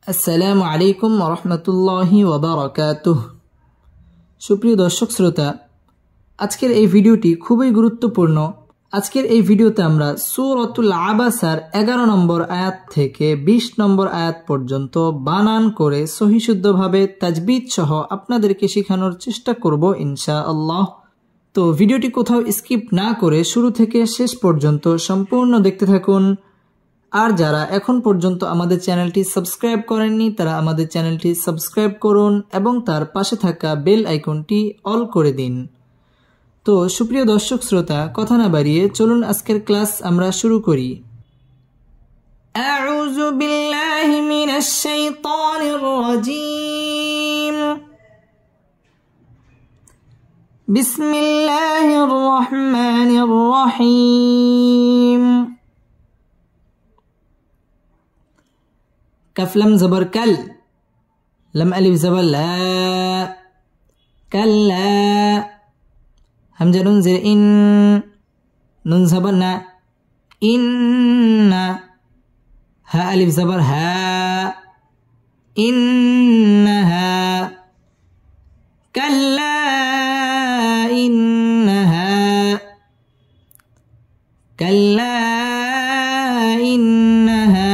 আসসালামু আলাইকুম ওয়া রাহমাতুল্লাহি ওয়া বারাকাতুহু। সুপ্রিয় দর্শক শ্রোতা, আজকের এই ভিডিওটি খুবই গুরুত্বপূর্ণ। আজকের এই ভিডিওতে আমরা সূরাতুল আবাসার 11 নম্বর আয়াত থেকে 20 নম্বর আয়াত পর্যন্ত বানান করে সহিশুদ্ধভাবে তাজবিদ সহ আপনাদেরকে শেখানোর চেষ্টা করব ইনশাআল্লাহ। তো ভিডিওটি কোথাও স্কিপ না করে শুরু থেকে শেষ পর্যন্ত সম্পূর্ণ দেখতে থাকুন। আর যারা এখন পর্যন্ত আমাদের চ্যানেলটি সাবস্ক্রাইব করেননি তারা আমাদের চ্যানেলটি সাবস্ক্রাইব করুন এবং তার পাশে থাকা বেল আইকনটি অল করে দিন। তো সুপ্রিয় দর্শক শ্রোতা, কথা না বাড়িয়ে চলুন আজকের ক্লাস আমরা শুরু করি। আউযু বিল্লাহি মিনাশ শাইতানির রাজীম। বিসমিল্লাহির রহমানির রহিম। कफ लम जबर कल, लम अलिफ जबर ला, कल्ला। हमजा नून ज़ेर इन, नून जबर ना, इन्ना। हा अलिफ जबर हा, इन्नहा। कल्ला इन्नहा, कल्ला इन्नहा।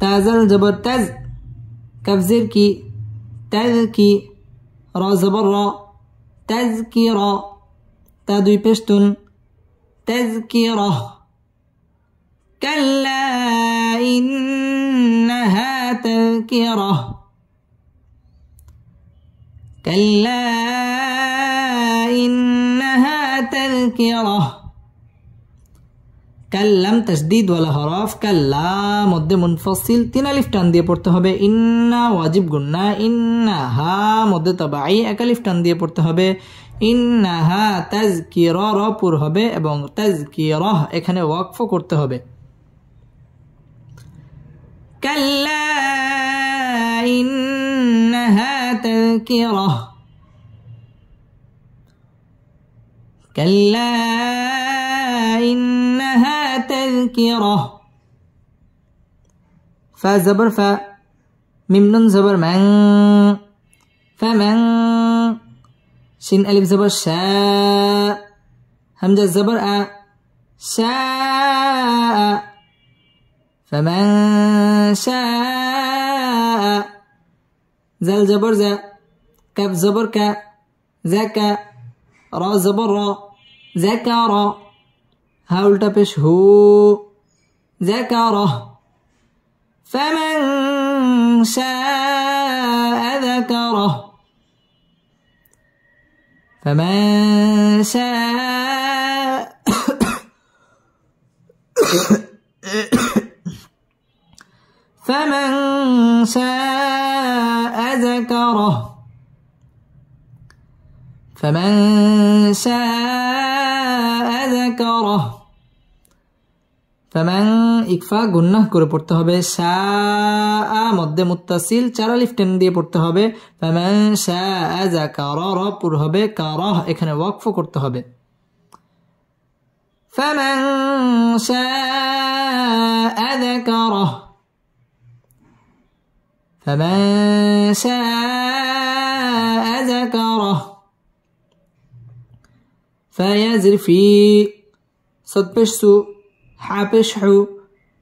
ताज़ल जबर तज, कफ ज़ेर की, तज की। रा जबर रा, तज की रा। ता दुई पेशतुन, तज की रा। कल्ला इन्नहा तज़किरा, कल्ला इन्नहा तज़किरा। কাল্লাম তাসদীদ ওয়ালা হরফ, কাল্লা মধ্যে মুনফসিল 3 আলিফ টান দিয়ে পড়তে হবে। ইন্না ওয়াজিব গুন্না, ইন্না হা মধ্যে তাবাই 1 আলিফ টান দিয়ে পড়তে হবে। ইন্নাহা তাজকিরা, র পুর হবে এবং তাজকিরা এখানে ওয়াকফ করতে হবে। কাল্লা ইন্নাহা তাজকিরা, কাল্লা ইন্নাহা تذكرة। فا زبر فا، ميم نون زبر من، فمن। شين ألف زبر شا، همزة زبر أ، شاء، فمن شاء। زل زبر زا، كف زبر كا، زكا، را زبر را، زكرا। ها उल्टा पेश हो, ذكره। فمن شاء ذكره، فمن شاء فمن شاء ذكره، فمن شاء ذكره। ফামান ইকফা গুন্নাহ করে পড়তে হবে। শাআ মধ্যে মুত্তাসিল 4 আলিফ টেন দিয়ে পড়তে হবে। ফামান শাআ যাকারা, র পুর হবে, কারাহ এখানে ওয়াকফ করতে হবে। ফামান শাআ যাকারাহ, ফামান শাআ যাকারাহ। ফায়া জির ফি, সাদ পেশ সু, হা পেশ হু,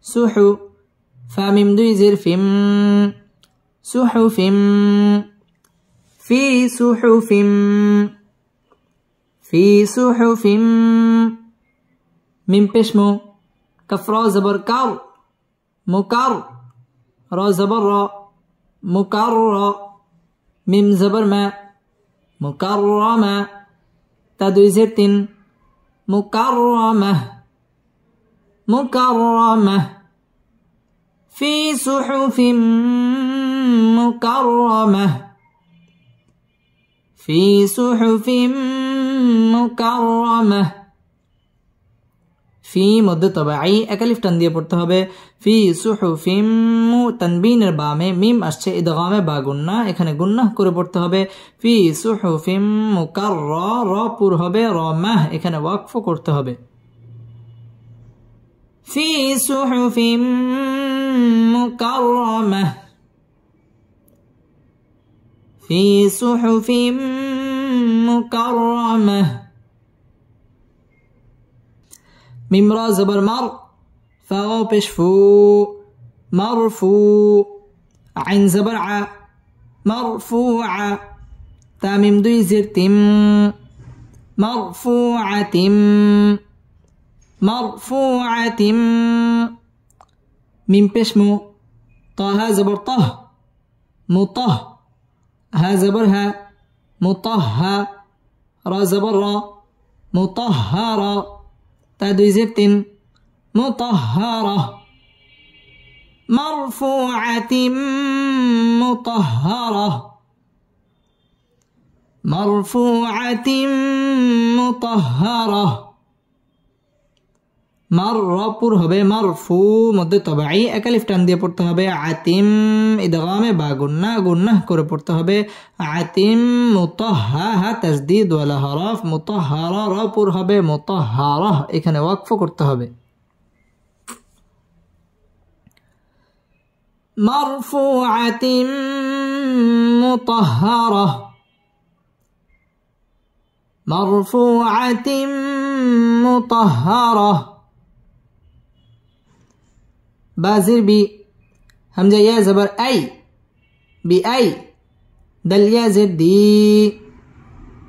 সুহু। ফা মিম দুই জের ফিম, সুহুফিম। ফি সুহুফিম, ফি সুহুফিম। মিম পেশ মু, কফ রা জবর কার, মুকার। রা জবর রা, মুকাররা। মিম জবর মা, মুকাররামা। তা দুই জের তিন, মুকাররামাহ, مكرمة। في صحف مكرمة، في صحف مكرمة। في মধ্যে তাবাই 1 আলিফ টান দিয়ে পড়তে হবে। ফি সুহুফিম, তানবিনের বামে মিম আসছে, ইদগামে বা গুন্না, এখানে গুন্নাহ করে পড়তে হবে। ফি সুহুফিম মুকাররা, র পুর হবে, রমাহ এখানে ওয়াকফ করতে হবে। في صحف مكرمة في صحف مكرمة ميم را زبر مر فا پیش فو مرفوع عين زبر ع مرفوعة تا ميم دوي زير تم مرفوعة مرفوعة ميم پیش مو طه زبر طه مطه ها زبر ها مطهى را زبر را مطهرة تا دوي زير تم مطهرة مرفوعة مطهرة مرفوعة مطهرة মারপুর হবে মারফু মধ্যে তবাই একালিফ টান দিয়ে পড়তে হবে আতিম ইদগামে বা গুন্নাহ গুন্নাহ করে পড়তে হবে আতিম মুতাহহা হা তাসদীদ ওয়ালা হরফ মুতাহহারা রাপুর হবে মুতাহহারা এখানে ওয়াকফ করতে হবে মারফুআতিম মুতাহহারা মারফুআতিম মুতাহহারা بازر بي همزة يا زبر أي بأي دل يا زر دي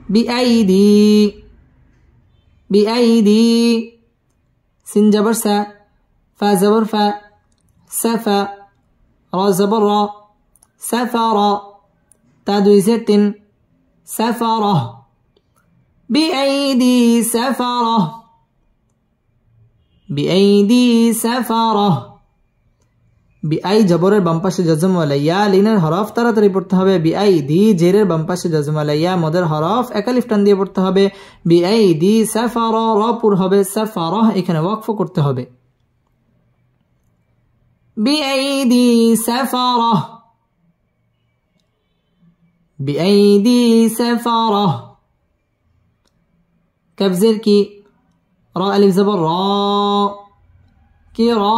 بأيدي بأيدي سين جبر سا فا زبر فا سفا را زبر را سفر تادو زرتن سفرة بأيدي سفرة بأيدي سفرة বিআই জবরের বাম পাশে জজম ওয়ালা ইয়া লিনের হরফ তাড়াতাড়ি পড়তে হবে বিআই দি জেরের বাম পাশে জজম ওয়ালা ইয়া মদের হরফ একালিফ টান দিয়ে পড়তে হবে বিআই দি সাফারা রাপুর হবে সাফারা এখানে ওয়াকফ করতে হবে বিআইদি সাফারা বিআইদি সাফারা কাফ জের কি রা আলিফ জবর রা কি রা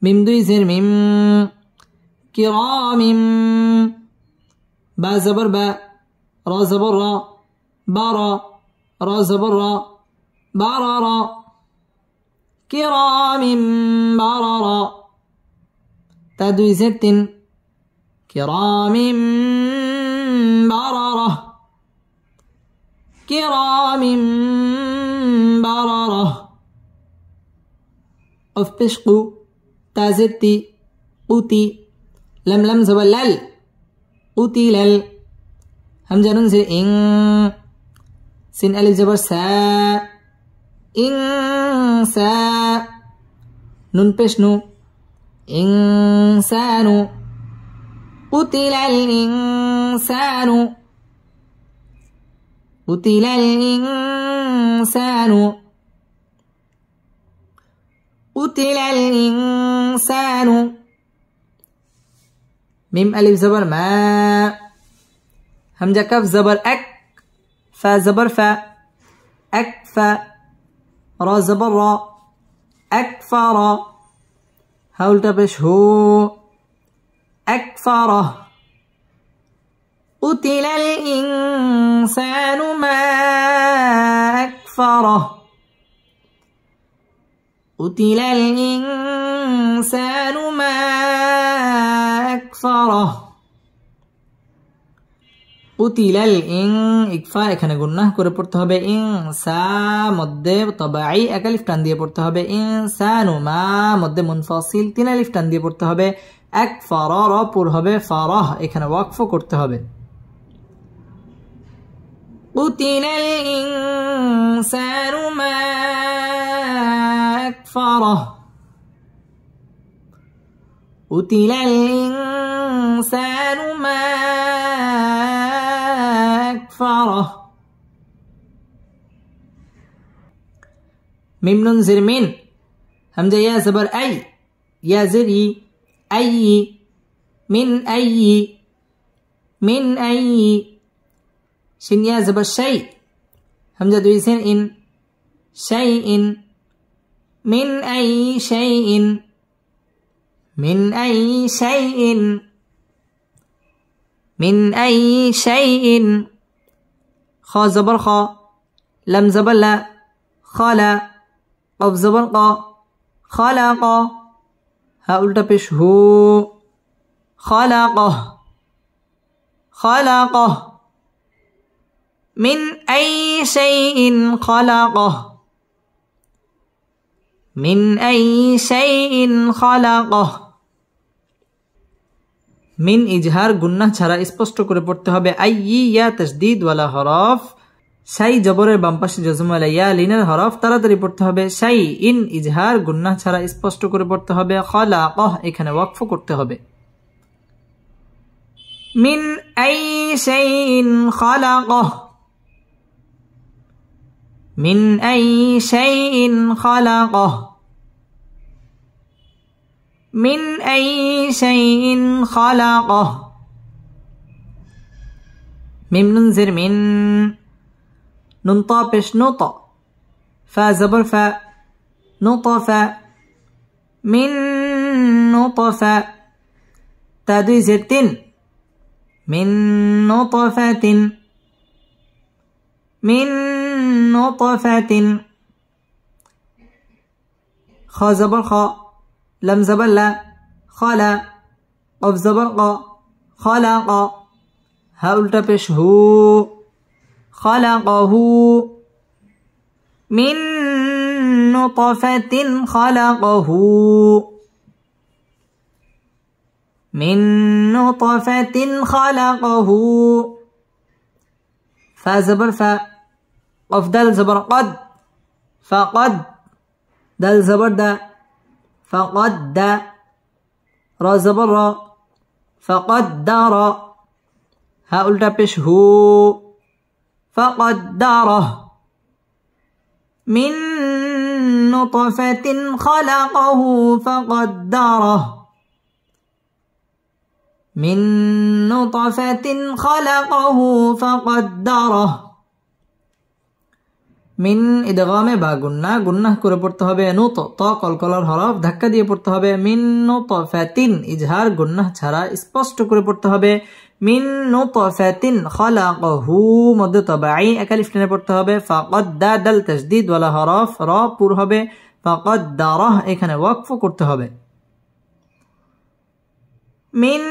ميم دوي زير ميم كرام با زبر با را زبر را بارا را زبر را بارارا كرام بارارا تا دوي زير تن كرام بارارا كرام بارارا أف بشقو تازتي قوتي لم لم زبلل قوتي لل همزة ننزل إن سين ألف زبر سا إن سا نون بشنو إنسان قتل الإنسان قتل الإنسان قتل الإنسان ميم ألف زبر ما همزة كاف زبر أك فا زبر فا أكفى را زبر را أكفر هاول تبش هو أكفره قتل الإنسان ما أكفره قتل الإنسان ما أكفره قتل ইকফা এখানে গুনাহ করে পড়তে হবে ইনসা মধ্যে তবাই এক আলিফ টান দিয়ে পড়তে হবে ইনসানু মা মধ্যে মুনফাসিল তিন আলিফ টান দিয়ে পড়তে হবে আকফারা রা পুর হবে ফারাহ এখানে ওয়াকফ করতে হবে قتل الإنسان ما أكفره قتل الإنسان ما أكفره ميم نون زر من همزة يا زبر أي يا زري أي من أي من أي شين يا زبر شيء همزة دوي سين إن شيء من أي شيء من أي شيء من أي شيء خا زبر خا لم زبر لا خلا قف زبر قا خلق ها الٹا پیش هو خلقه خلقه من أي شيء خلقه من أي شيء خلقه মিন ইজহার গুন্নাহ ছাড়া স্পষ্ট করে পড়তে হবে আই ইয়া তাসদীদ ওয়ালা হরফ শাই জবরের বাম পাশে জজম ওয়ালা ইয়া লিনের হরফ তাড়াতাড়ি পড়তে হবে শাই ইন ইজহার গুন্নাহ ছাড়া স্পষ্ট করে পড়তে হবে খালাকাহ এখানে ওয়াকফ করতে হবে মিন আই শাইইন খালাকাহ মিন আই শাইইন খালাকাহ من أي شيء خلقه ميم ننزر من ننطابش نطا فا زبر فا نطفا من نطفا تادوي زرتين من نطفة من نطفة خا زبر خا لم زبر لا خلا قف زبر قا خلق ها الٹا پیش هو خلقه من نطفة خلقه من نطفة خلقه فا زبر فا قف دال زبر قد فقد دال زبر دا فقد را زبر را فقدر ها الٹا پیش هو فقدره من نطفة خلقه فقدره من نطفة خلقه فقدره মিন ইদগামে বা গুন্নাহ করে পড়তে হবে নুত ত কলকলার হরফ ধাক্কা দিয়ে পড়তে হবে মিন নুতফাতিন ইজহার গুন্নাহ ছাড়া স্পষ্ট করে পড়তে হবে মিন নুতফাতিন খালাকাহু মদ তাবাই একালিফ টেনে পড়তে হবে ফাকাদ্দা দাল তাসদীদ ওয়ালা হরফ র পুর হবে ফাকাদ্দারাহ এখানে ওয়াকফ করতে হবে মিন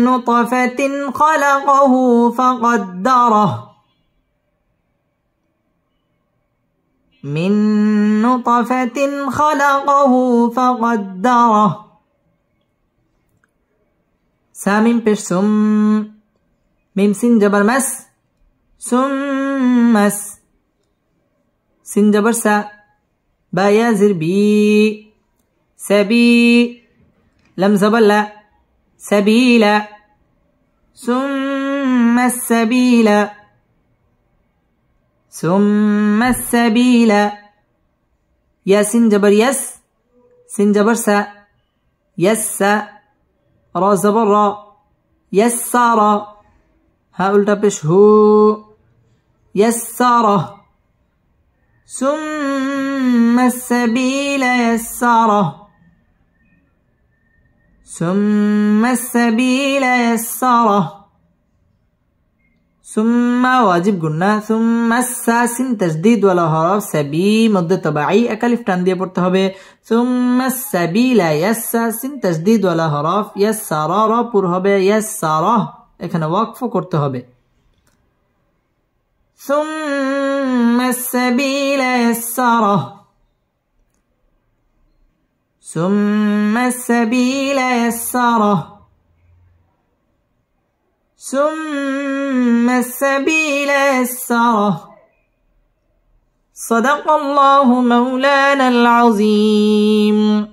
নুতফাতিন খালাকাহু ফাকাদ্দারাহ من نطفة خلقه فقدره سامين پیش سم ميم سين جبر مس سم مس سين جبر سا با يا زر بي سبي لم زبر لا سبيلا ثم السبيل ثم السبيل يا سين جبر يس سين جبر سا يس را زبر را يسر ها الٹا پیش هو يسره ثم السبيل يسره ثم السبيل يسره ثم واجب গুন্না ثم الساسين تشديد ولا حرف سبي مد تبعي اكالف টান দিয়ে পড়তে হবে ثم السبيل يساسين تشديد ولا حرف يسر রা পুর হবে يسره এখানে ওয়াকফ করতে হবে ثم السبيل يسره ثم السبيل يسره ثم السبيل يسره صدق الله مولانا العظيم.